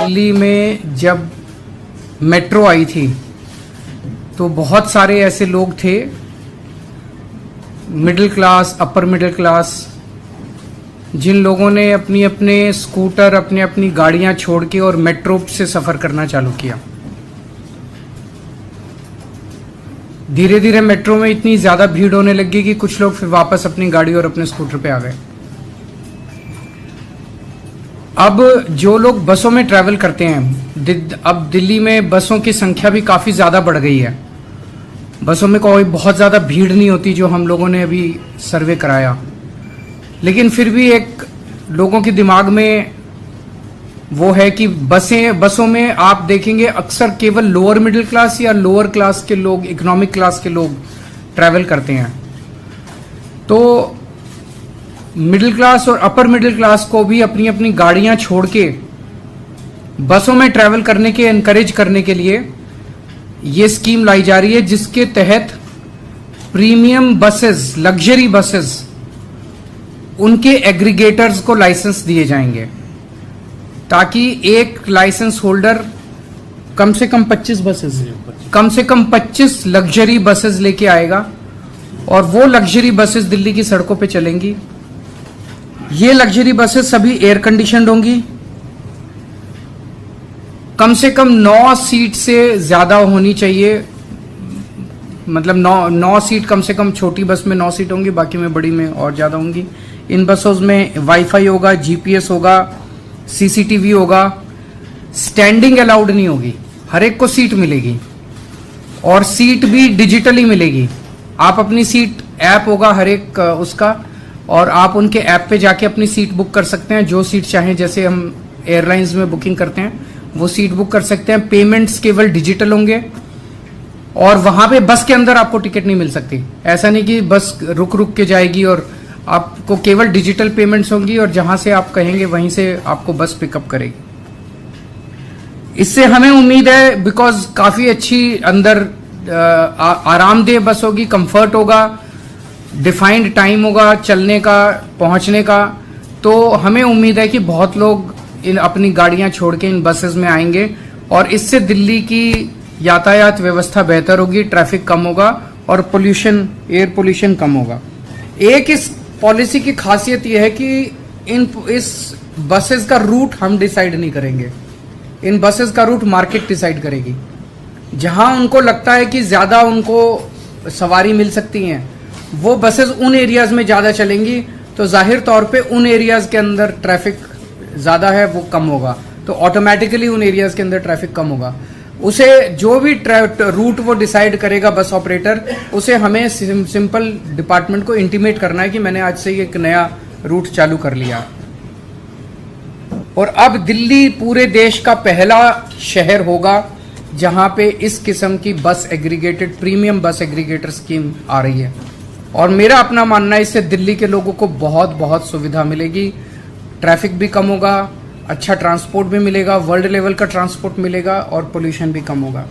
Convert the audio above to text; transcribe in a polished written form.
दिल्ली में जब मेट्रो आई थी तो बहुत सारे ऐसे लोग थे, middle class, upper middle class, जिन लोगों ने अपनी अपने स्कूटर, अपनी अपनी गाड़ियां छोड़ के और मेट्रो से सफ़र करना चालू किया। धीरे धीरे मेट्रो में इतनी ज़्यादा भीड़ होने लगी कि कुछ लोग फिर वापस अपनी गाड़ी और अपने स्कूटर पे आ गए। अब जो लोग बसों में ट्रैवल करते हैं, अब दिल्ली में बसों की संख्या भी काफ़ी ज़्यादा बढ़ गई है। बसों में कोई बहुत ज़्यादा भीड़ नहीं होती जो हम लोगों ने अभी सर्वे कराया, लेकिन फिर भी एक लोगों के दिमाग में वो है कि बसों में आप देखेंगे अक्सर केवल लोअर मिडिल क्लास या लोअर क्लास के लोग, इकोनॉमिक क्लास के लोग ट्रैवल करते हैं। तो मिडिल क्लास और अपर मिडिल क्लास को भी अपनी अपनी गाड़ियां छोड़ के बसों में ट्रैवल करने के एनकरेज करने के लिए ये स्कीम लाई जा रही है, जिसके तहत प्रीमियम बसेस, लग्जरी बसेस, उनके एग्रीगेटर्स को लाइसेंस दिए जाएंगे, ताकि एक लाइसेंस होल्डर कम से कम 25 लग्जरी बसेस लेके आएगा और वो लग्जरी बसेस दिल्ली की सड़कों पे चलेंगी। ये लग्जरी बसेस सभी एयर कंडीशनड होंगी, कम से कम 9 सीट से ज्यादा होनी चाहिए, मतलब 9 सीट कम से कम। छोटी बस में 9 सीट होंगी, बाकी में बड़ी में और ज्यादा होंगी। इन बसों में वाईफाई होगा, जीपीएस होगा, सीसीटीवी होगा। स्टैंडिंग अलाउड नहीं होगी, हर एक को सीट मिलेगी और सीट भी डिजिटली मिलेगी। आप अपनी सीट, ऐप होगा हर एक उसका, और आप उनके ऐप पे जाके अपनी सीट बुक कर सकते हैं, जो सीट चाहें। जैसे हम एयरलाइंस में बुकिंग करते हैं वो सीट बुक कर सकते हैं। पेमेंट्स केवल डिजिटल होंगे और वहां पे बस के अंदर आपको टिकट नहीं मिल सकती। ऐसा नहीं कि बस रुक रुक के जाएगी, और आपको केवल डिजिटल पेमेंट्स होंगी और जहां से आप कहेंगे वहीं से आपको बस पिकअप करेगी। इससे हमें उम्मीद है, बिकॉज काफी अच्छी अंदर आरामदेह बस होगी, कंफर्ट होगा, डिफाइंड टाइम होगा चलने का, पहुंचने का। तो हमें उम्मीद है कि बहुत लोग अपनी गाड़ियां छोड़ के इन बसेस में आएंगे और इससे दिल्ली की यातायात व्यवस्था बेहतर होगी, ट्रैफिक कम होगा और पोल्यूशन, एयर पोल्यूशन कम होगा। एक इस पॉलिसी की खासियत यह है कि इस बसेस का रूट हम डिसाइड नहीं करेंगे, इन बसेस का रूट मार्केट डिसाइड करेगी। जहां उनको लगता है कि ज्यादा उनको सवारी मिल सकती हैं, वो बसेस उन एरियाज में ज्यादा चलेंगी, तो जाहिर तौर पे उन एरियाज के अंदर ट्रैफिक ज्यादा है वो कम होगा, तो ऑटोमेटिकली उन एरियाज के अंदर ट्रैफिक कम होगा। उसे जो भी रूट वो डिसाइड करेगा बस ऑपरेटर, उसे हमें सिंपल डिपार्टमेंट को इंटीमेट करना है कि मैंने आज से एक नया रूट चालू कर लिया। और अब दिल्ली पूरे देश का पहला शहर होगा जहां पे इस किस्म की बस एग्रीगेटेड, प्रीमियम बस एग्रीगेटर स्कीम आ रही है। और मेरा अपना मानना है इससे दिल्ली के लोगों को बहुत बहुत सुविधा मिलेगी, ट्रैफिक भी कम होगा, अच्छा ट्रांसपोर्ट भी मिलेगा, वर्ल्ड लेवल का ट्रांसपोर्ट मिलेगा और पोल्यूशन भी कम होगा।